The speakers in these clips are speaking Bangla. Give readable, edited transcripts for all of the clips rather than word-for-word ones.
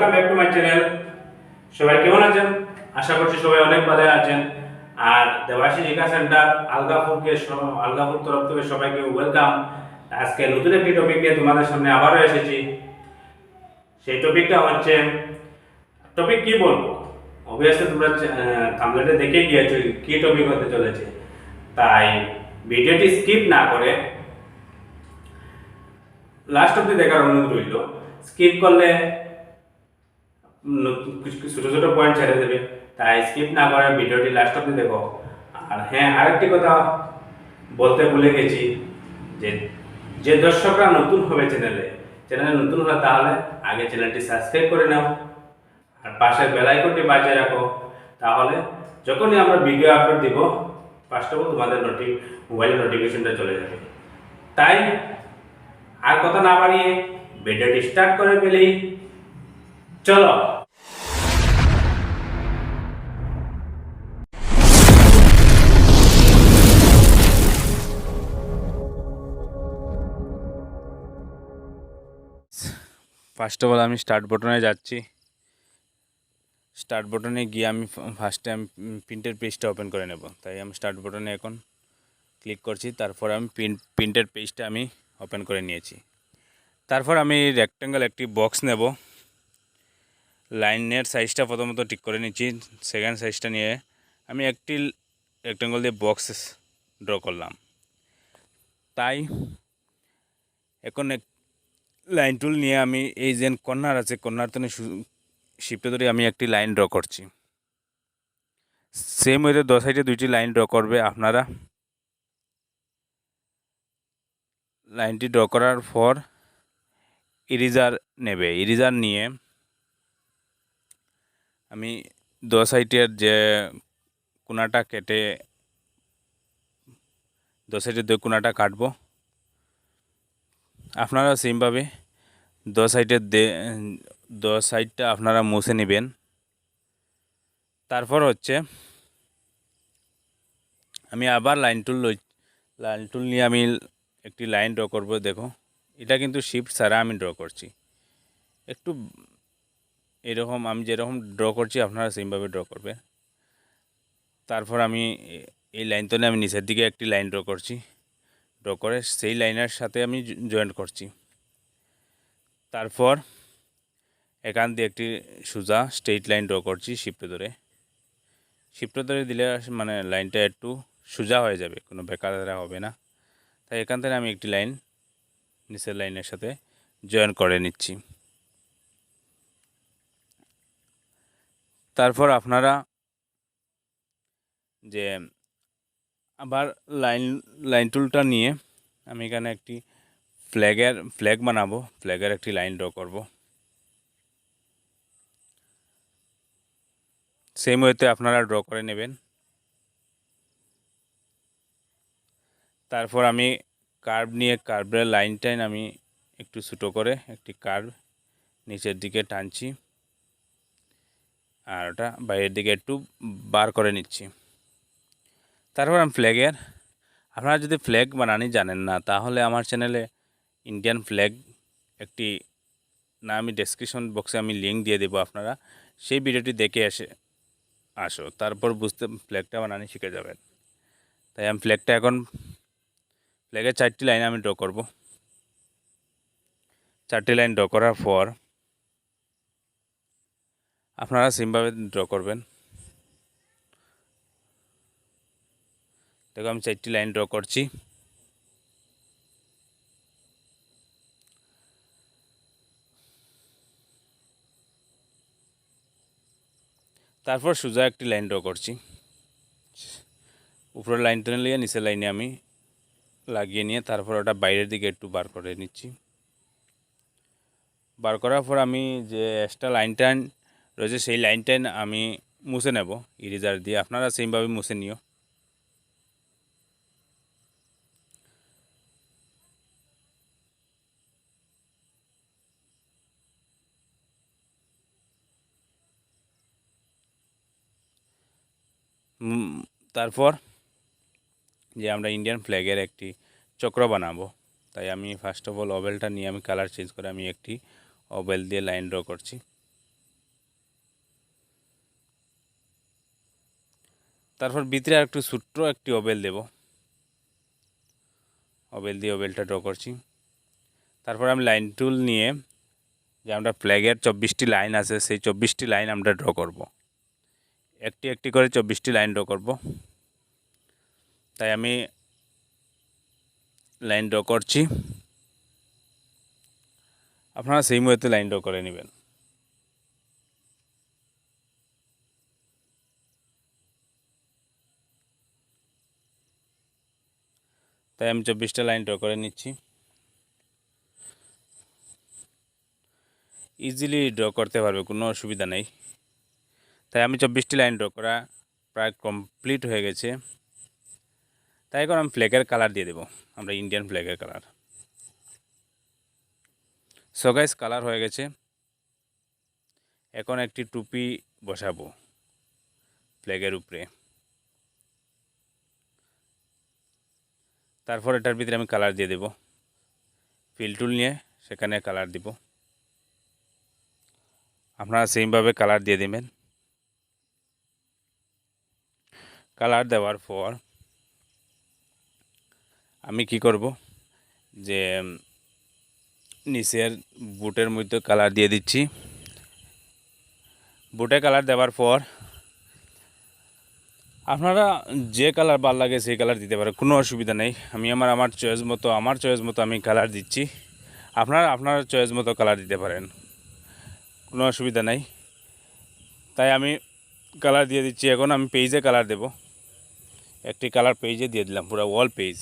Welcome back to my channel. সবাই কেমন আছেন? আশা করছি সবাই অনেক ভালো আছেন। আর দেবাশিস ইকা সেন্টার আলগাপুর তরফ থেকে সবাইকে ওয়েলকাম। আজকে নতুন একটি টপিক নিয়ে তোমাদের সামনে আবারও এসেছি। সেই টপিকটা হচ্ছে, টপিক কি বলবো, অবভিয়াসলি তোমরা থাম্বনেলে দেখে গিয়েছো কি টপিক হতে চলেছে। তাই ভিডিওটি স্কিপ না করে লাস্ট অব্দি দেখার অনুরোধ রইল। স্কিপ করলে কিছু ছোটো ছোটো পয়েন্ট ছেড়ে দেবে, তাই স্কিপ না করে ভিডিওটি লাস্ট অব্দি দেখো। আর হ্যাঁ, আরেকটি কথা বলতে ভুলে গেছি, যে যে দর্শকরা নতুন হবে চ্যানেলে নতুন হয়, তাহলে আগে চ্যানেলটি সাবস্ক্রাইব করে নাও আর পাশের বেল আইকনটি বাজিয়ে রাখো। তাহলে যখনই আমরা ভিডিও আপলোড দিব, ফার্স্ট অফ অল তোমাদের মোবাইলে নোটিফিকেশনটা চলে যাবে। তাই আর কথা না বাড়িয়ে ভিডিওটি স্টার্ট করে ফেলি, চলো। ফার্স্ট অফ অল আমি স্টার্ট বাটনে যাচ্ছি। স্টার্ট বাটনে গিয়ে আমি ফার্স্টে প্রিন্টের পেজটা ওপেন করে নেব। তাই আমি স্টার্ট বাটনে এখন ক্লিক করছি। তারপর আমি প্রিন্টের পেজটা আমি ওপেন করে নিয়েছি। তারপর আমি রেক্ট্যাঙ্গেল একটি বক্স নেব। লাইনের সাইজটা প্রথমত ঠিক করে নিচ্ছি। সেকেন্ড সাইজটা নিয়ে আমি একটি রেক্ট্যাঙ্গেল দিয়ে বক্স ড্র করলাম। তাই এখন লাইন টুল নিয়ে আমি এই যে কর্নার আছে, কর্নার থেকে শিফটে ধরে আমি একটি লাইন ড্র করছি। সেম ওয়েতে দো সাইডে দুইটি লাইন ড্র করবে আপনারা। লাইনটি ড্র করার পর ইরেজার নেবে। ইরেজার নিয়ে আমি দো সাইডের যে কোনাটা কেটে দো সাইডের দুই কোনাটা কাটবো। আপনারা সেমভাবে দো সাইডটা আপনারা মুছে নেবেন। তারপর হচ্ছে আমি আবার লাইন টুল নিয়ে আমি একটি লাইন ড্র করব। দেখো, এটা কিন্তু শিফট ছাড়া আমি ড্র করছি। একটু এরকম আমি যেরকম ড্র করছি আপনারা সেমভাবে ড্র করবে। তারপর আমি এই লাইন তো আমি নিচের দিকে একটি লাইন ড্র করছি। ড্র করে সেই লাইনের সাথে আমি জয়েন্ট করছি। তারপর এখান দিয়ে একটি সোজা স্ট্রেইট লাইন ড্র করছি শিফটে ধরে দিলে মানে লাইনটা একটু সোজা হয়ে যাবে, কোনো বেকার হবে না। তাই এখান থেকে আমি একটি লাইন নিচের লাইনের সাথে জয়েন করে নিচ্ছি। তারপর আপনারা যে আবার লাইন টুলটা নিয়ে আমি এখানে একটি ফ্ল্যাগ বানাবো। ফ্ল্যাগের একটি লাইন ড্র করব। সেম ওয়েতে আপনারা ড্র করে নেবেন। তারপর আমি কার্ভের লাইনটাই আমি একটু ছোটো করে একটি কার্ভ নিচের দিকে টানছি, আর ওটা বাইরের দিকে একটু বার করে নিচ্ছি। তারপর আমি আপনারা যদি ফ্ল্যাগ বানানি জানেন না, তাহলে আমার চ্যানেলে ইন্ডিয়ান ফ্ল্যাগ একটি আমি ডেসক্রিপশন বক্সে আমি লিঙ্ক দিয়ে দেবো। আপনারা সেই ভিডিওটি দেখে আসো, তারপর ফ্ল্যাগটা বানানি শিখে যাবেন। তাই আমি ফ্ল্যাগের 4টি লাইন আমি ড্র করব। 4টি লাইন ড্র করার পর আপনারা সেমভাবে ড্র করবেন। দেখো, আমি 4টি লাইন ড্র করছি। তারপর সোজা একটি লাইন ড্র করছি। উপরের লাইন টেনে নিয়ে নিচের লাইনে আমি লাগিয়ে নিয়ে তারপর ওটা বাইরের দিকে একটু বার করে নিচ্ছি। বার করার পর আমি যে এক্সট্রা লাইনটা রয়েছে সেই লাইনটা আমি মুছে নেব ইরেজার দিয়ে। আপনারা সেমভাবে মুছে নিও। তারপর যে আমরা ইন্ডিয়ান ফ্ল্যাগের একটি চক্র বানাবো, তাই আমি ফার্স্ট অফ অল ওভেলটা নিয়ে আমি কালার চেঞ্জ করে আমি একটি ওভেল দিয়ে লাইন ড্র করছি। তারপর ভিতরে আর একটু ছোট্ট একটি ওবেল দেব, ওবেল দিয়ে ওবেলটা ড্র করছি। তারপর আমি লাইন টুল নিয়ে যে আমরা ফ্ল্যাগের 24টি লাইন আছে সেই 24টি লাইন আমরা ড্র করব, একটি একটি করে 24টি লাইন ড্র করব। তাই আমি লাইন ড্র করছি, আপনারা সেই মুহূর্তে লাইন ড্র করে নেবেন। তাই আমি 24টা লাইন ড্র করে নিচ্ছি। ইজিলি ড্র করতে পারবে, কোনো অসুবিধা নেই। তাই আমি 24টি লাইন ড্র করা প্রায় কমপ্লিট হয়ে গেছে। তাই এখন আমি ফ্ল্যাগের কালার দিয়ে দেব, আমরা ইন্ডিয়ান ফ্ল্যাগের কালার। সো গাইস, কালার হয়ে গেছে। এখন একটি টুপি বসাবো ফ্ল্যাগের উপরে। তারপর এটার ভিতরে আমি কালার দিয়ে দেব, ফিল টুল নিয়ে সেখানে কালার দিব। আপনারা সেমভাবে কালার দিয়ে দেবেন। কালার দেওয়ার পর আমি কি করব, যে নিচের বুটের মধ্যে কালার দিয়ে দিচ্ছি। বুটে কালার দেওয়ার পর আপনারা যে কালার ভালো লাগে সেই কালার দিতে পারেন, কোনো অসুবিধা নেই। আমি আমার চয়েস মতো আমি কালার দিচ্ছি। আপনারা আপনার চয়েস মতো কালার দিতে পারেন, কোনো অসুবিধা নেই। তাই আমি কালার দিয়ে দিচ্ছি। এখন আমি পেজে কালার দেব, একটি কালার পেজে দিয়ে দিলাম, পুরো ওয়াল পেজ।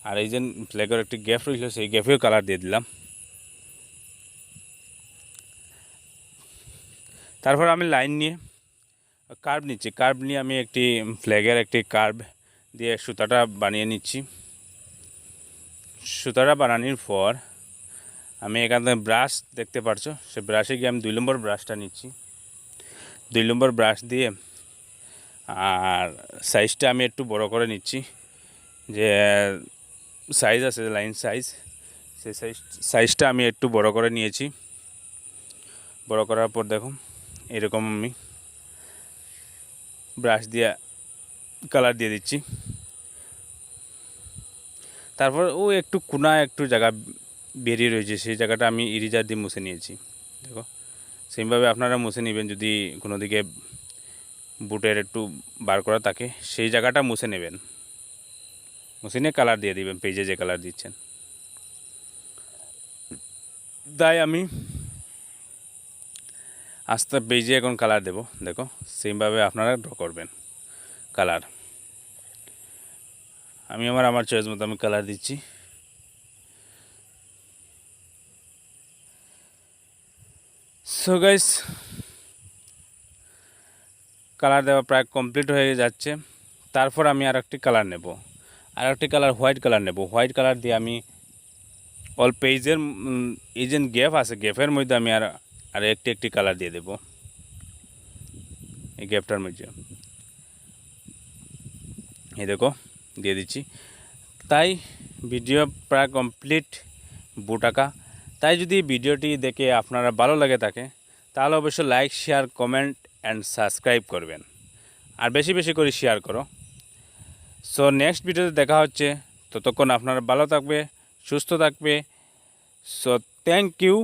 আর এই যে ফ্ল্যাগের একটি গ্যাপ রয়েছিল সেই গ্যাপেও কালার দিয়ে দিলাম। তারপর আমি লাইন নিয়ে কার্ভ নিচ্ছি, কার্ভ নিয়ে আমি একটি ফ্ল্যাগের একটি কার্ভ দিয়ে সুতাটা বানিয়ে নিচ্ছি। সুতাটা বানানোর পর আমি এখান থেকে ব্রাশ দেখতে পাচ্ছ, সে ব্রাশে গিয়ে আমি 2 নম্বর ব্রাশটা নিচ্ছি। 2 নম্বর ব্রাশ দিয়ে আর সাইজটা আমি একটু বড় করে নিচ্ছি, যে সাইজ আছে লাইন সাইজ, সেই সাইজটা আমি একটু বড় করে নিয়েছি। বড় করার পর দেখো এরকম আমি ব্রাশ দিয়ে কালার দিয়ে দিচ্ছি। তারপর ও একটু কোনা একটু জায়গা বেরিয়ে রয়েছে, সেই জায়গাটা আমি ইরেজার দিয়ে মুছে নিয়েছি। দেখো সেমভাবে আপনারা মুছে নেবেন, যদি কোনো দিকে বুটের একটু বার করা থাকে সেই জায়গাটা মুছে নেবেন। মুছে নিয়ে কালার দিয়ে দিবেন পেজে যে কালার দিচ্ছেন। তাই আমি আস্তে পেজে এখন কালার দেব। দেখো সেমভাবে আপনারা ড্র করবেন কালার। আমি আমার চয়েস মতো আমি কালার দিচ্ছি। সো গাইস, কালার দেওয়া প্রায় কমপ্লিট হয়ে যাচ্ছে। তারপর আমি আর একটি কালার নেব, আর একটি কালার হোয়াইট কালার নেব। হোয়াইট কালার দিয়ে আমি অল পেজের এই যে গ্যাপ আছে গ্যাপের মধ্যে আমি আর একটি কালার দিয়ে দেব, এই গ্যাপটার মধ্যে। এই দেখো দিয়ে দিচ্ছি। তাই ভিডিও প্রায় কমপ্লিট বুট আঁকা। তাই যদি ভিডিওটি দেখে আপনারা ভালো লাগে থাকে তাহলে অবশ্যই like, share, comment and subscribe করবেন, আর বেশি বেশি করে শেয়ার করো। সো নেক্সট ভিডিওতে দেখা হচ্ছে, ততক্ষণ আপনারা ভালো থাকবে, সুস্থ থাকবে। So thank you.